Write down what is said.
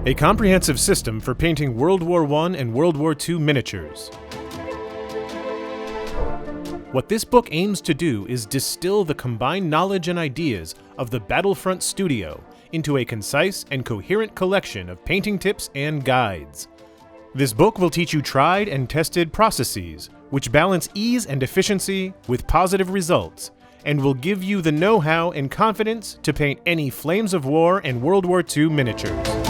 a comprehensive system for painting World War I and World War II miniatures. What this book aims to do is distill the combined knowledge and ideas of the Battlefront studio into a concise and coherent collection of painting tips and guides. This book will teach you tried and tested processes which balance ease and efficiency with positive results, and will give you the know-how and confidence to paint any Flames of War and World War II miniatures.